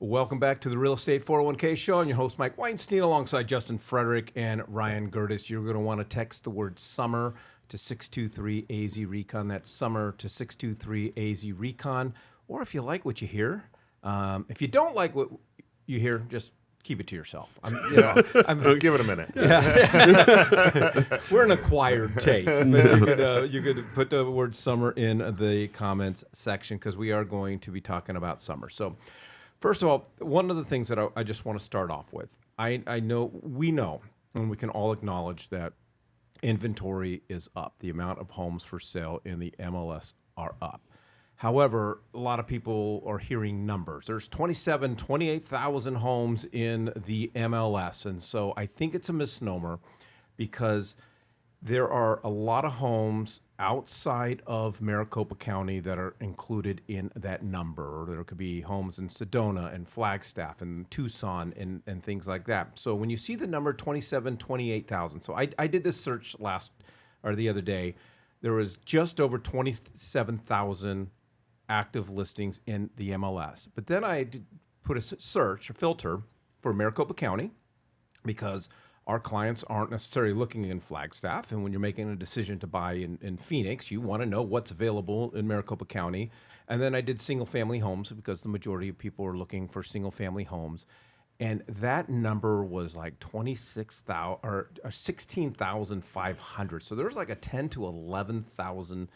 Welcome back to the Real Estate 401k Show. I'm your host, Mike Weinstein, alongside Justin Frederick and Ryan Gerdes. You're going to want to text the word summer to 623-AZ-RECON. That's summer to 623-AZ-RECON. Or if you like what you hear, if you don't like what you hear, just keep it to yourself. Let's give it a minute. Yeah. We're an acquired taste. But you could put the word summer in the comments section because we are going to be talking about summer. So first of all, one of the things that I just want to start off with, we know, and we can all acknowledge that inventory is up. The amount of homes for sale in the MLS are up. However, a lot of people are hearing numbers. There's 28,000 homes in the MLS. And so I think it's a misnomer because there are a lot of homes outside of Maricopa County that are included in that number. There could be homes in Sedona and Flagstaff and Tucson and things like that. So when you see the number 28,000, so I did this search the other day, there was just over 27,000 active listings in the MLS. But then I did put a filter for Maricopa County because our clients aren't necessarily looking in Flagstaff. And when you're making a decision to buy in Phoenix, you want to know what's available in Maricopa County. And then I did single family homes because the majority of people are looking for single family homes. And that number was like 26,000 or 16,500. So there's like a 10 to 11,000,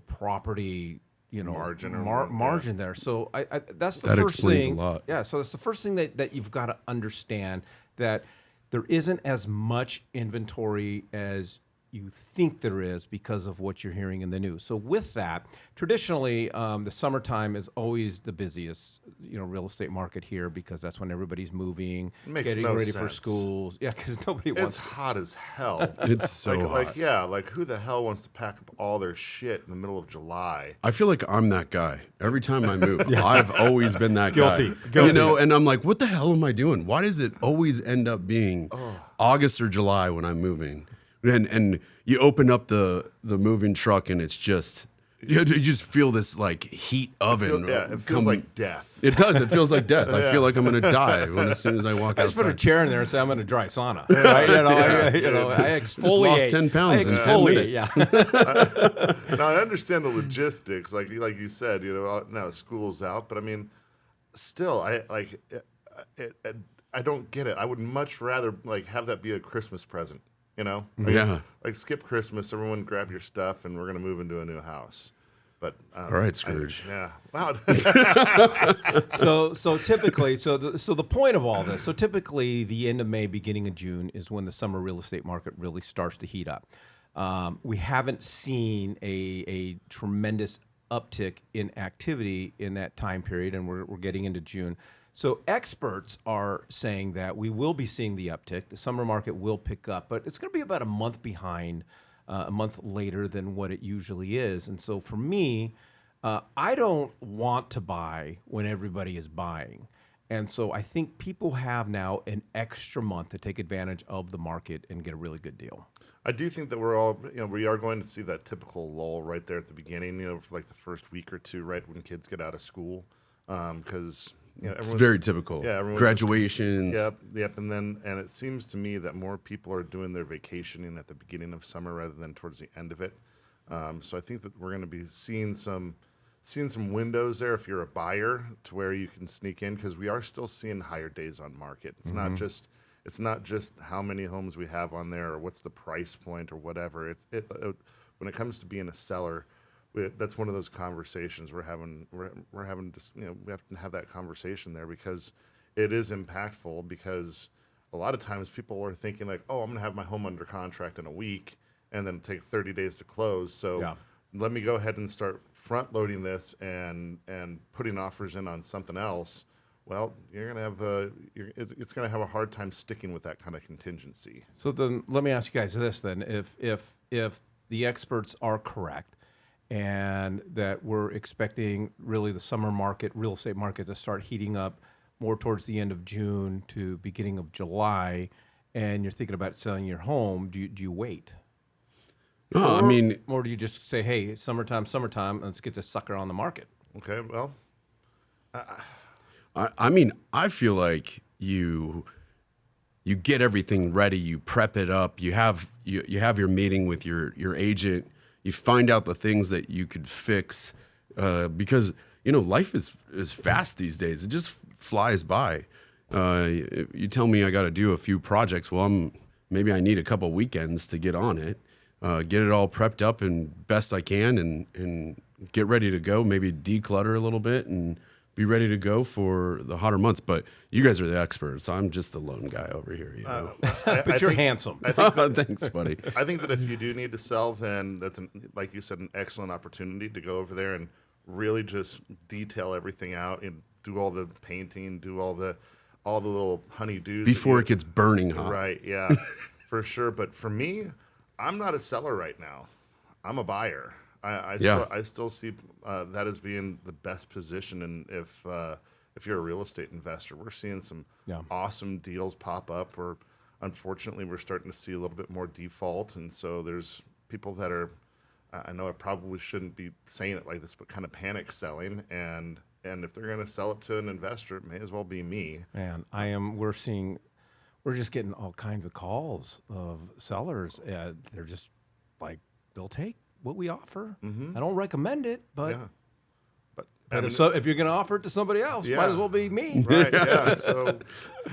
property, margin there. So that's the first thing. That explains a lot. Yeah. So that's the first thing that you've got to understand, that there isn't as much inventory as you think there is because of what you're hearing in the news. So with that, traditionally, the summertime is always the busiest, real estate market here because that's when everybody's moving, getting ready for schools. Yeah, because nobody wants. It's hot as hell. It's so hot. Like who the hell wants to pack up all their shit in the middle of July? I feel like I'm that guy. Every time I move, I've always been that Guilty. guy. And I'm like, what the hell am I doing? Why does it always end up being August or July when I'm moving? And you open up the moving truck and it's just, you just feel this like heat oven. It feels like death. It does. It feels like death. I feel like I'm going to die as soon as I walk outside. I just put a chair in there and say I'm in a dry sauna. Right? I exfoliate. Just lost 10 pounds in 10 minutes. Yeah. Now, I understand the logistics, like you said, now school's out, but I mean, still, I don't get it. I would much rather have that be a Christmas present. Like skip Christmas, everyone grab your stuff, and we're going to move into a new house. But all right, Scrooge. Wow. So typically, the point of all this, typically the end of May, beginning of June is when the summer real estate market really starts to heat up. We haven't seen a tremendous uptick in activity in that time period, and we're getting into June. So experts are saying that we will be seeing the uptick. The summer market will pick up, but it's going to be about a month behind, a month later than what it usually is. And so for me, I don't want to buy when everybody is buying. And so I think people have now an extra month to take advantage of the market and get a really good deal. I do think that we are going to see that typical lull right there at the beginning, for like the first week or two, right when kids get out of school, because it's very typical. Yeah, graduations. Yep. And it seems to me that more people are doing their vacationing at the beginning of summer rather than towards the end of it. So I think that we're going to be seeing some windows there if you're a buyer to where you can sneak in, because we are still seeing higher days on market. It's not just how many homes we have on there or what's the price point or whatever. When it comes to being a seller, that's one of those conversations we're having. We have to have that conversation there because it is impactful. Because a lot of times people are thinking like, oh, I'm going to have my home under contract in a week, and then take 30 days to close. So let me go ahead and start front loading this and putting offers in on something else. Well, you're going to have it's going to have a hard time sticking with that kind of contingency. So then, let me ask you guys this: then, if the experts are correct, and that we're expecting really the summer market, real estate market, to start heating up more towards the end of June to beginning of July, and you're thinking about selling your home, do you wait? No, or do you just say, hey, it's summertime, let's get this sucker on the market? Okay, well, I mean, I feel like you get everything ready, you prep it up, you have your meeting with your agent, you find out the things that you could fix, because life is fast these days. It just flies by. You tell me I got to do a few projects. Well, maybe I need a couple weekends to get on it, get it all prepped up and best I can, and get ready to go. Maybe declutter a little bit and be ready to go for the hotter months. But you guys are the experts. I'm just the lone guy over here. But you're handsome. I think that, Thanks, buddy. I think that if you do need to sell, then that's like you said, an excellent opportunity to go over there and really just detail everything out and do all the painting, do all the little honeydews Before it gets burning hot. Right? Yeah, for sure. But for me, I'm not a seller right now. I'm a buyer. I still see that as being the best position. And if you're a real estate investor, we're seeing some awesome deals pop up. Unfortunately, we're starting to see a little bit more default, and so there's people that are. I know I probably shouldn't be saying it like this, but kind of panic selling, and if they're going to sell it to an investor, it may as well be me. Man, we're just getting all kinds of calls of sellers. They're just like, they'll take what we offer. Mm-hmm. I don't recommend it, but if you're going to offer it to somebody else, might as well be me. Right, yeah. So,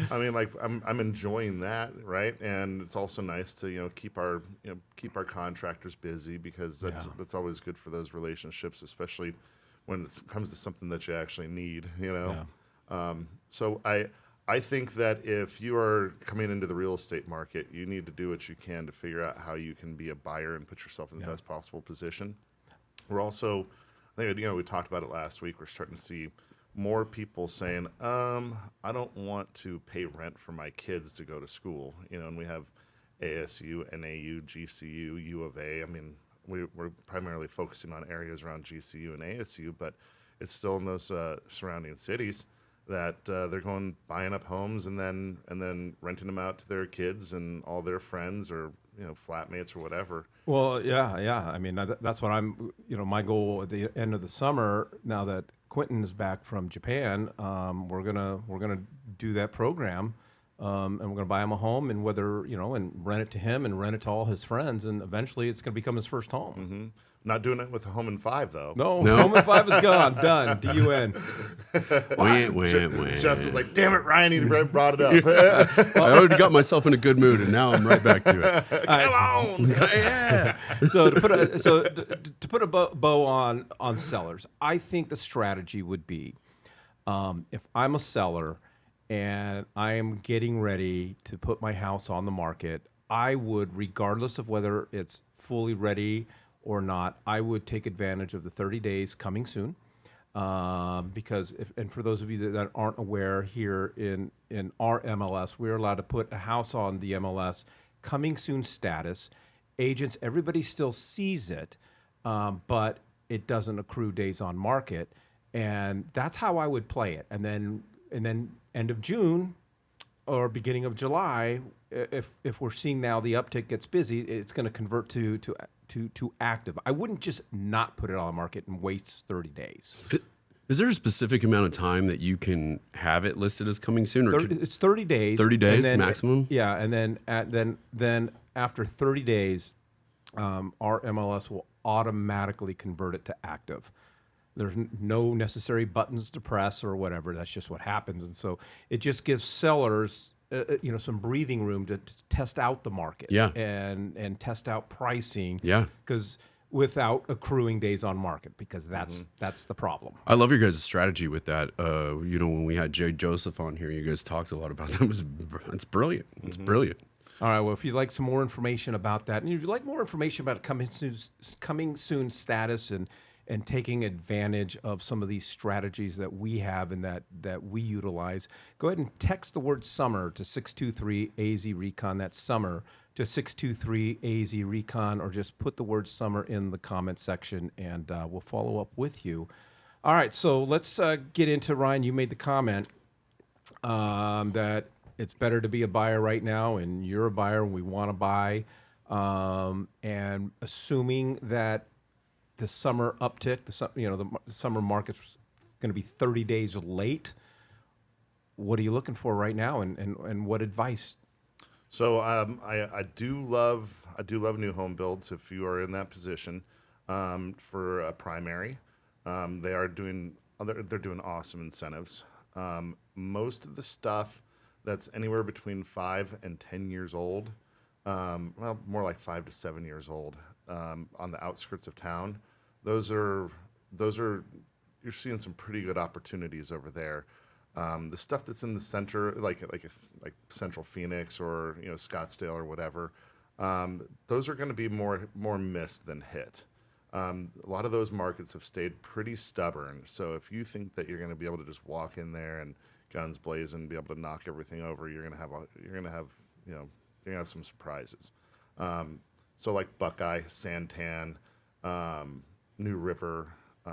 I mean, like, I'm enjoying that, right? And it's also nice to, keep our contractors busy, because that's always good for those relationships, especially when it comes to something that you actually need, So I think that if you are coming into the real estate market, you need to do what you can to figure out how you can be a buyer and put yourself in the best possible position. We're also, I think, we talked about it last week. We're starting to see more people saying, I don't want to pay rent for my kids to go to school. And we have ASU, NAU, GCU, U of A. I mean, we're primarily focusing on areas around GCU and ASU, but it's still in those surrounding cities that they're buying up homes and then renting them out to their kids and all their friends or flatmates or whatever. Well, yeah. I mean, that's what I'm. My goal at the end of the summer, now that Quentin is back from Japan, we're gonna do that program, and we're gonna buy him a home, and and rent it to him and rent it to all his friends, and eventually it's gonna become his first home. Mm-hmm. Not doing it with a home in 5 though. No. Home in 5 is gone. Done. DUN. Justin's like, damn it, Ryan, you brought it up. I already got myself in a good mood, and now I'm right back to it. Come on. Yeah. So to put a bow on sellers, I think the strategy would be, if I'm a seller and I am getting ready to put my house on the market, I would, regardless of whether it's fully ready or not, I would take advantage of the 30 days coming soon, because and for those of you that aren't aware, here in our MLS, we're allowed to put a house on the MLS coming soon status. Agents, everybody still sees it, but it doesn't accrue days on market, and that's how I would play it. And then end of June or beginning of July, if we're seeing now the uptick gets busy, it's going to convert to active. I wouldn't just not put it on the market and waste 30 days. Is there a specific amount of time that you can have it listed as coming soon? Or it's 30 days. 30 days maximum? Yeah, and then after 30 days, our MLS will automatically convert it to active. There's no necessary buttons to press or whatever. That's just what happens. And so it just gives sellers some breathing room to test out the market, and test out pricing, because without accruing days on market, because that's the problem. I love your guys' strategy with that. When we had Jay Joseph on here, you guys talked a lot about that. It's brilliant. It's brilliant. All right. Well, if you'd like some more information about that, and if you'd like more information about coming soon status and taking advantage of some of these strategies that we have and that we utilize, go ahead and text the word summer to 623-AZ-RECON. That's summer to 623-AZ-RECON, or just put the word summer in the comment section, and we'll follow up with you. All right, so let's get into, Ryan, you made the comment that it's better to be a buyer right now, and you're a buyer and we want to buy, and assuming that the summer uptick, the summer market's going to be 30 days late. what are you looking for right now, and what advice? So I do love new home builds. If you are in that position for a primary, they're doing awesome incentives. Most of the stuff that's anywhere between 5 and 10 years old, well, more like 5 to 7 years old, on the outskirts of town, those are you're seeing some pretty good opportunities over there. The stuff that's in the center, like Central Phoenix or Scottsdale or whatever, those are going to be more missed than hit. A lot of those markets have stayed pretty stubborn. So if you think that you're going to be able to just walk in there and guns blazing, be able to knock everything over, you're going to have some surprises. So like Buckeye, Santan, New River,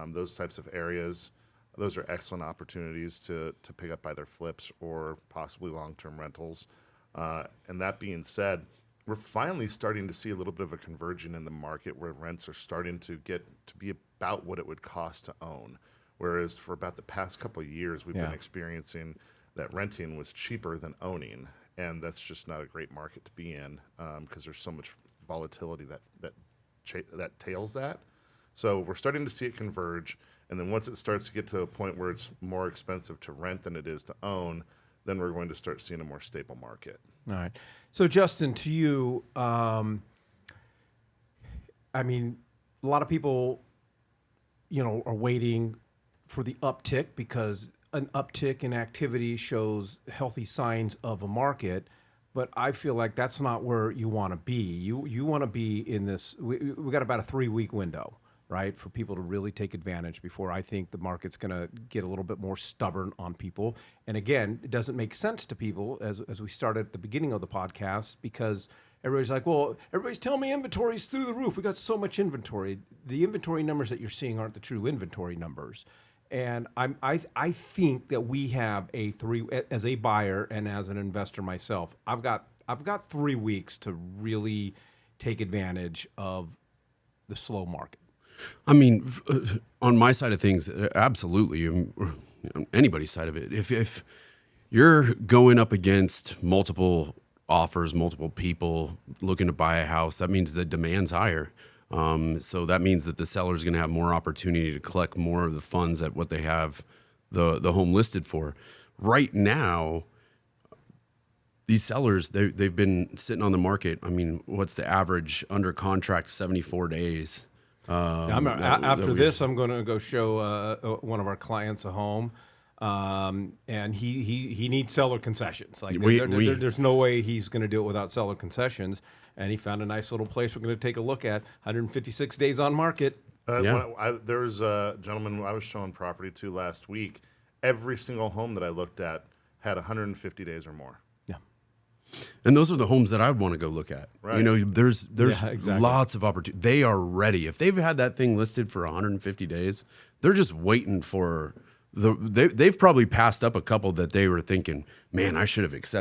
those types of areas, those are excellent opportunities to pick up either flips or possibly long-term rentals. And that being said, we're finally starting to see a little bit of a conversion in the market where rents are starting to get to be about what it would cost to own. Whereas for about the past couple of years, we've been experiencing that renting was cheaper than owning. And that's just not a great market to be in because there's so much volatility that tails that. So we're starting to see it converge. And then once it starts to get to a point where it's more expensive to rent than it is to own, then we're going to start seeing a more stable market. All right. So Justin, to you, I mean, a lot of people, are waiting for the uptick because an uptick in activity shows healthy signs of a market. But I feel like that's not where you want to be. You want to be in this. We got about a 3-week window, right, for people to really take advantage before I think the market's going to get a little bit more stubborn on people. And again, it doesn't make sense to people as we started at the beginning of the podcast because everybody's like, well, everybody's telling me inventory's through the roof. We got so much inventory. The inventory numbers that you're seeing aren't the true inventory numbers. And I think that we have as a buyer and as an investor myself, I've got 3 weeks to really take advantage of the slow market. I mean, on my side of things, absolutely. On anybody's side of it, if you're going up against multiple offers, multiple people looking to buy a house, that means the demand's higher. So that means that the seller is going to have more opportunity to collect more of the funds at what they have the home listed for. Right now, these sellers, they've been sitting on the market. I mean, what's the average under contract? 74 days. After this, I'm going to go show one of our clients a home, and he needs seller concessions. Like there's no way he's going to do it without seller concessions. And he found a nice little place we're going to take a look at. 156 days on market. There was a gentleman I was showing property to last week. Every single home that I looked at had 150 days or more. Yeah. And those are the homes that I'd want to go look at. Right. There's exactly. lots of opportunity. They are ready. If they've had that thing listed for 150 days, they're just waiting for they've probably passed up a couple that they were thinking, man, I should have accepted.